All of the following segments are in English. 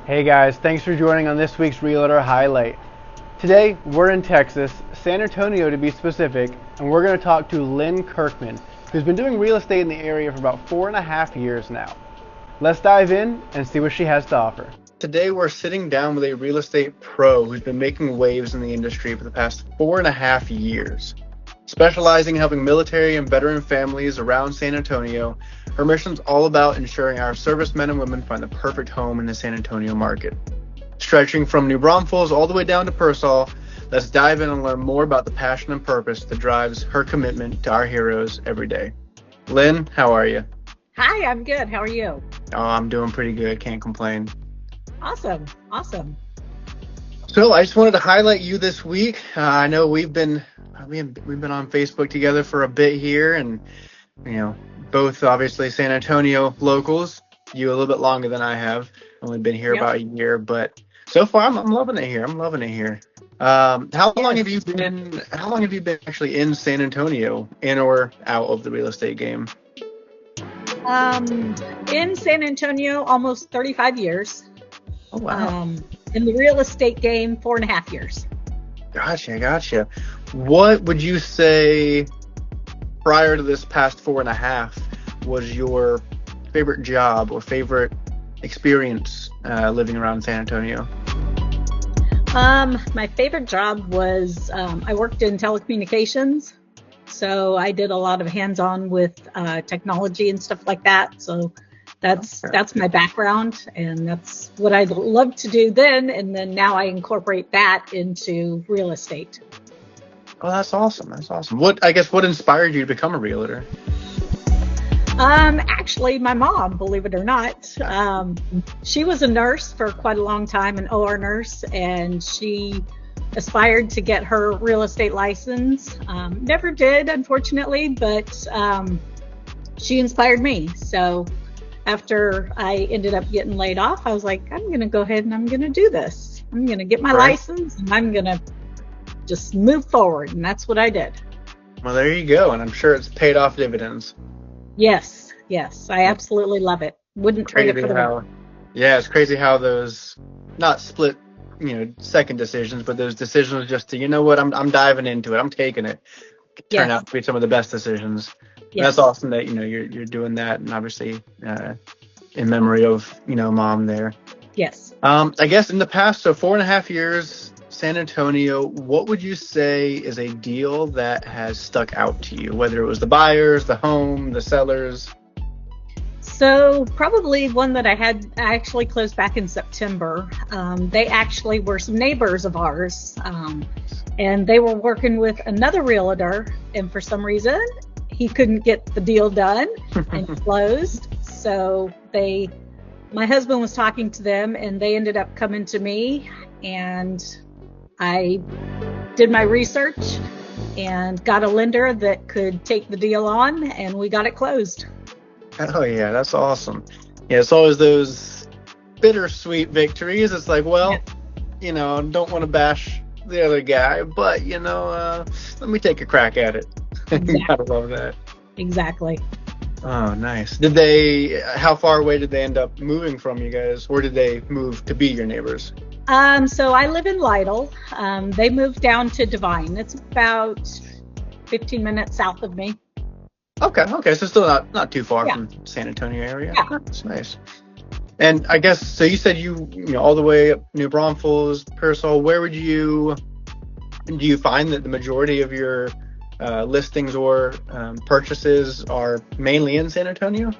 Hey guys, thanks for joining on this week's Realtor Highlight. Today, we're in Texas, San Antonio to be specific, and we're going to talk to Lynn Kirkman, who's been doing real estate in the area for about 4.5 years now. Let's dive in and see what she has to offer. Today, we're sitting down with a real estate pro who's been making waves in the industry for the past 4.5 years. Specializing in helping military and veteran families around San Antonio, her mission's all about ensuring our servicemen and women find the perfect home in the San Antonio market. Stretching from New Braunfels all the way down to Pearsall, let's dive in and learn more about the passion and purpose that drives her commitment to our heroes every day. Lynn, how are you? Hi, I'm good. How are you? Oh, I'm doing pretty good. Can't complain. Awesome. So I just wanted to highlight you this week. I know we've been on Facebook together for a bit here, and both obviously San Antonio locals. You a little bit longer than I have. Only been here about a year, but so far I'm loving it here. How long have you been? How long have you been actually in San Antonio, in or out of the real estate game? In San Antonio, almost 35 years. Oh wow. In the real estate game, 4.5 years. Gotcha. What would you say prior to this past 4.5 was your favorite job or favorite experience living around San Antonio? My favorite job was I worked in telecommunications, so I did a lot of hands-on with technology and stuff like that. So that's my background, and that's what I loved to do then. And then now I incorporate that into real estate. Oh, that's awesome. What inspired you to become a realtor? Actually, my mom, believe it or not, she was a nurse for quite a long time, an OR nurse, and she aspired to get her real estate license. Never did, unfortunately, but she inspired me. So after I ended up getting laid off, I was like, I'm going to go ahead and I'm going to do this. I'm going to get my license, and I'm going to just move forward. And that's what I did. Well, there you go. And I'm sure it's paid off dividends. Yes. I absolutely love it. Wouldn't trade it for the world. Yeah, it's crazy how those, not split, second decisions, but those decisions just to, I'm diving into it. I'm taking it. Turn out to be some of the best decisions. Yes. That's awesome that, you're doing that, and obviously in memory of, mom there. Yes. I guess in the past, so 4.5 years, San Antonio, what would you say is a deal that has stuck out to you, whether it was the buyers, the home, the sellers? So probably one that I actually closed back in September. They actually were some neighbors of ours, and they were working with another realtor, and for some reason he couldn't get the deal done and closed. So my husband was talking to them, and they ended up coming to me, and I did my research and got a lender that could take the deal on, and we got it closed. Oh yeah, that's awesome. Yeah, it's always those bittersweet victories. It's like, well, don't want to bash the other guy, but let me take a crack at it. Exactly. Gotta love that. Exactly. Oh, nice. How far away did they end up moving from you guys, or did they move to be your neighbors? So I live in Lytle. They moved down to Devine. It's about 15 minutes south of me. Okay. So still not too far from San Antonio area. Yeah. That's nice. And I guess, so you said you all the way up New Braunfels, Pearsall. Do you find that the majority of your listings or purchases are mainly in San Antonio?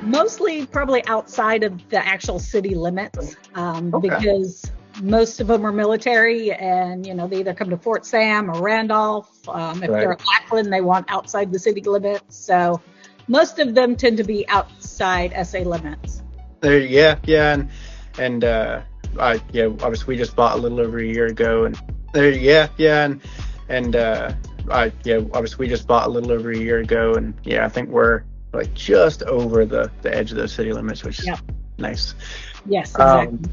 Mostly probably outside of the actual city limits, because most of them are military, and they either come to Fort Sam or Randolph. If they're at Lackland, they want outside the city limits. So most of them tend to be outside SA limits. And obviously we just bought a little over a year ago, and obviously we just bought a little over a year ago, and I think we're like just over the edge of those city limits, which is nice. Yes, exactly.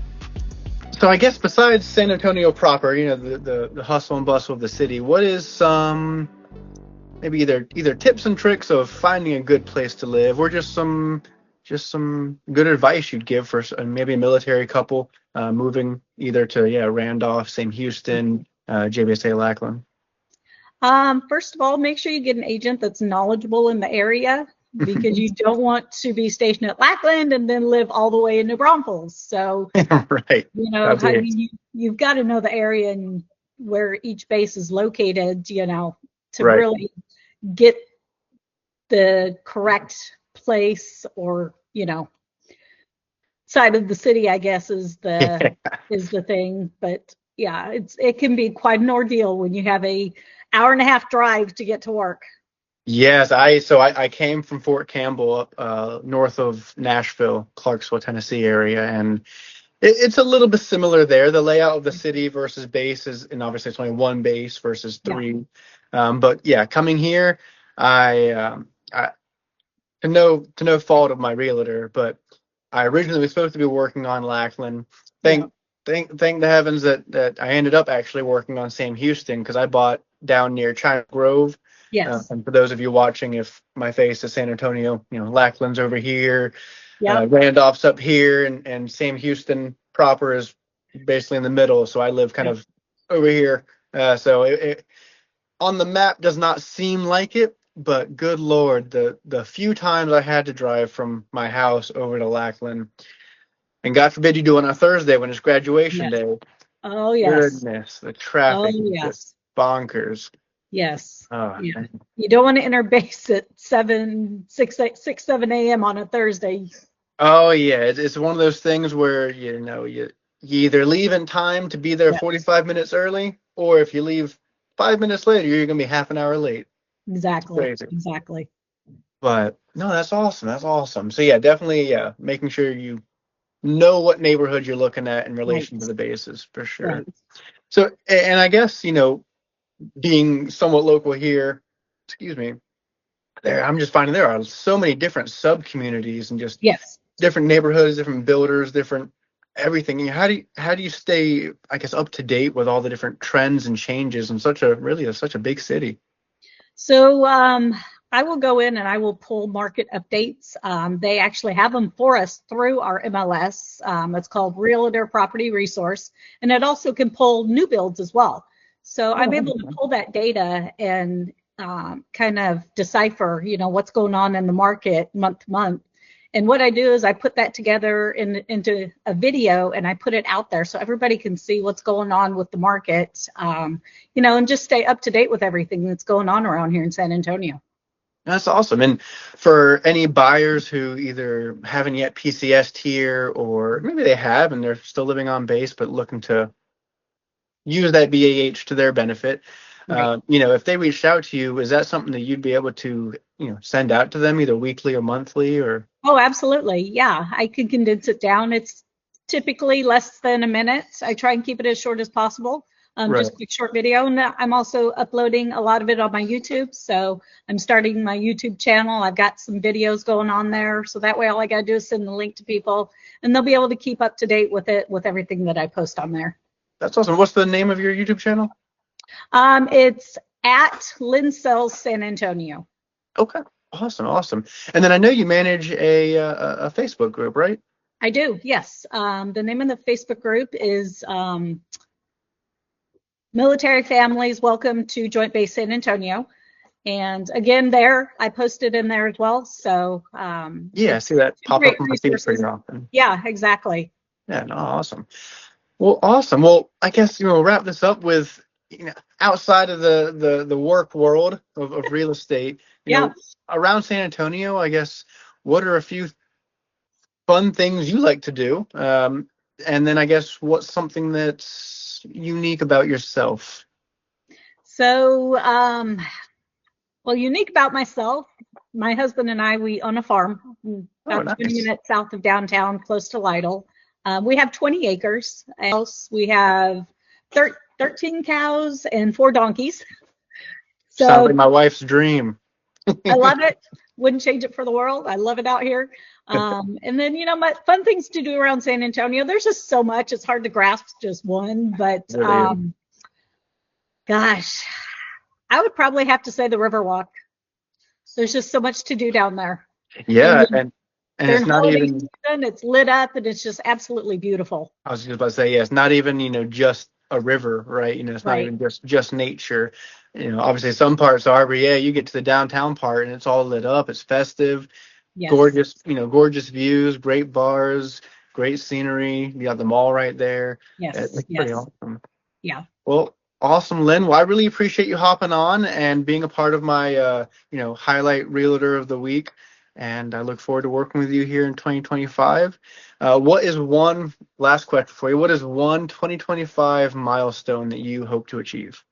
So I guess besides San Antonio proper, the hustle and bustle of the city, what is some maybe either tips and tricks of finding a good place to live, or just some just some good advice you'd give for maybe a military couple moving either to Randolph, Sam Houston, JBSA Lackland? First of all, make sure you get an agent that's knowledgeable in the area because you don't want to be stationed at Lackland and then live all the way in New Braunfels. So, Right. You've got to know the area and where each base is located, to Right. really get the correct place or, side of the city, I guess, is the thing. But yeah, it can be quite an ordeal when you have a hour and a half drive to get to work. Yes, I came from Fort Campbell up north of Nashville, Clarksville, Tennessee area, and it's a little bit similar there. The layout of the city versus bases, and obviously it's only one base versus three. But yeah, coming here, I to no fault of my realtor, but I originally was supposed to be working on Lackland. Thank the heavens that I ended up actually working on Sam Houston because I bought down near China Grove. Yes. And for those of you watching, if my face is San Antonio, Lackland's over here, Yeah. Randolph's up here, and Sam Houston proper is basically in the middle. So I live kind of over here. So it on the map does not seem like it, but good Lord, the few times I had to drive from my house over to Lackland, and God forbid you do it on a Thursday when it's graduation day. Oh, yes. Goodness, the traffic is just bonkers. Yes. You don't want to enter base at 7 a.m. on a Thursday. Oh yeah, it's one of those things where you either leave in time to be there 45 minutes early, or if you leave 5 minutes later, you're gonna be half an hour late. Exactly. Crazy. Exactly. But no, that's awesome. That's awesome. So yeah, definitely making sure you know what neighborhood you're looking at in relation to the bases for sure. Right. So, and I guess, being somewhat local here, excuse me, I'm just finding there are so many different sub communities and just different neighborhoods, different builders, different everything. How do you stay, I guess, up to date with all the different trends and changes in such a big city? So I will go in and I will pull market updates. They actually have them for us through our MLS. It's called Realtor Property Resource, and it also can pull new builds as well. So I'm able to pull that data and kind of decipher, what's going on in the market month to month. And what I do is I put that together into a video and I put it out there so everybody can see what's going on with the market, and just stay up to date with everything that's going on around here in San Antonio. That's awesome. And for any buyers who either haven't yet PCS'd here or maybe they have and they're still living on base but looking to use that BAH to their benefit, right. If they reached out to you, is that something that you'd be able to, send out to them either weekly or monthly or? Oh, absolutely. Yeah, I can condense it down. It's typically less than a minute. I try and keep it as short as possible. Right. Just a quick short video. And I'm also uploading a lot of it on my YouTube. So I'm starting my YouTube channel. I've got some videos going on there. So that way all I got to do is send the link to people and they'll be able to keep up to date with it, with everything that I post on there. That's awesome. What's the name of your YouTube channel? It's at Lynn-San San Antonio. Okay. Awesome. And then I know you manage a Facebook group, right? I do, yes. The name of the Facebook group is Military Families Welcome to Joint Base San Antonio. And again, there, I posted in there as well. So I see that pop up on my feed pretty often. Yeah, exactly. Yeah, no, awesome. Well, awesome. Well, I guess we'll wrap this up with outside of the work world of real estate. You know, around San Antonio, I guess, what are a few fun things you like to do? And then I guess what's something that's unique about yourself? So, well, unique about myself, my husband and I, we own a farm about 20 minutes south of downtown, close to Lytle. We have 20 acres. We have 13 cows and 4 donkeys. So sounds like my wife's dream. I love it. Wouldn't change it for the world. I love it out here. And then, my fun things to do around San Antonio. There's just so much. It's hard to grasp just one. But, gosh, I would probably have to say the Riverwalk. There's just so much to do down there. Yeah. And And it's During not holiday even, season, it's lit up and it's just absolutely beautiful. I was just about to say, yeah, it's not even, just a river, right? It's not Right. even just nature. Obviously some parts are, but yeah, you get to the downtown part and it's all lit up. It's festive, Yes. gorgeous, gorgeous views, great bars, great scenery. You got the mall right there. Yes. It's pretty Yes. awesome. Yeah. Well, awesome, Lynn. Well, I really appreciate you hopping on and being a part of my, highlight realtor of the week. And I look forward to working with you here in 2025. What is one last question for you? What is one 2025 milestone that you hope to achieve?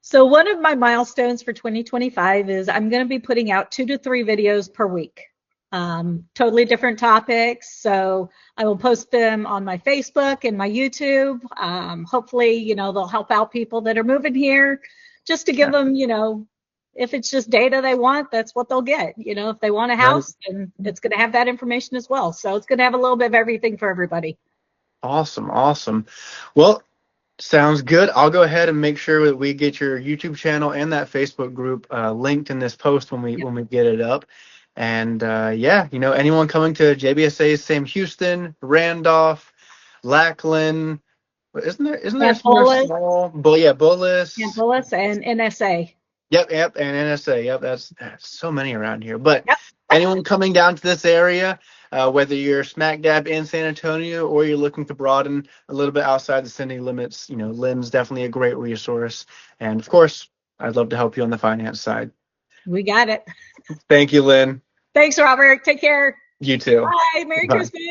So one of my milestones for 2025 is I'm going to be putting out 2 to 3 videos per week, totally different topics. So I will post them on my Facebook and my YouTube. Hopefully, they'll help out people that are moving here, just to give Yeah, them, if it's just data they want, that's what they'll get. If they want a that is house, then it's going to have that information as well. So it's going to have a little bit of everything for everybody. awesome. Awesome. Well, sounds good. I'll go ahead and make sure that we get your YouTube channel and that Facebook group linked in this post when we Yep. when we get it up. And yeah, anyone coming to JBSA, Sam Houston, Randolph, Lackland, isn't there And somewhere Bullis, small? But yeah, and Bullis. Bullis and NSA. Yep, and NSA. Yep, that's so many around here. But Yep. anyone coming down to this area, whether you're smack dab in San Antonio or you're looking to broaden a little bit outside the city limits, Lynn's definitely a great resource. And of course, I'd love to help you on the finance side. We got it. Thank you, Lynn. Thanks, Robert. Take care. You too. Bye. Merry Bye. Christmas.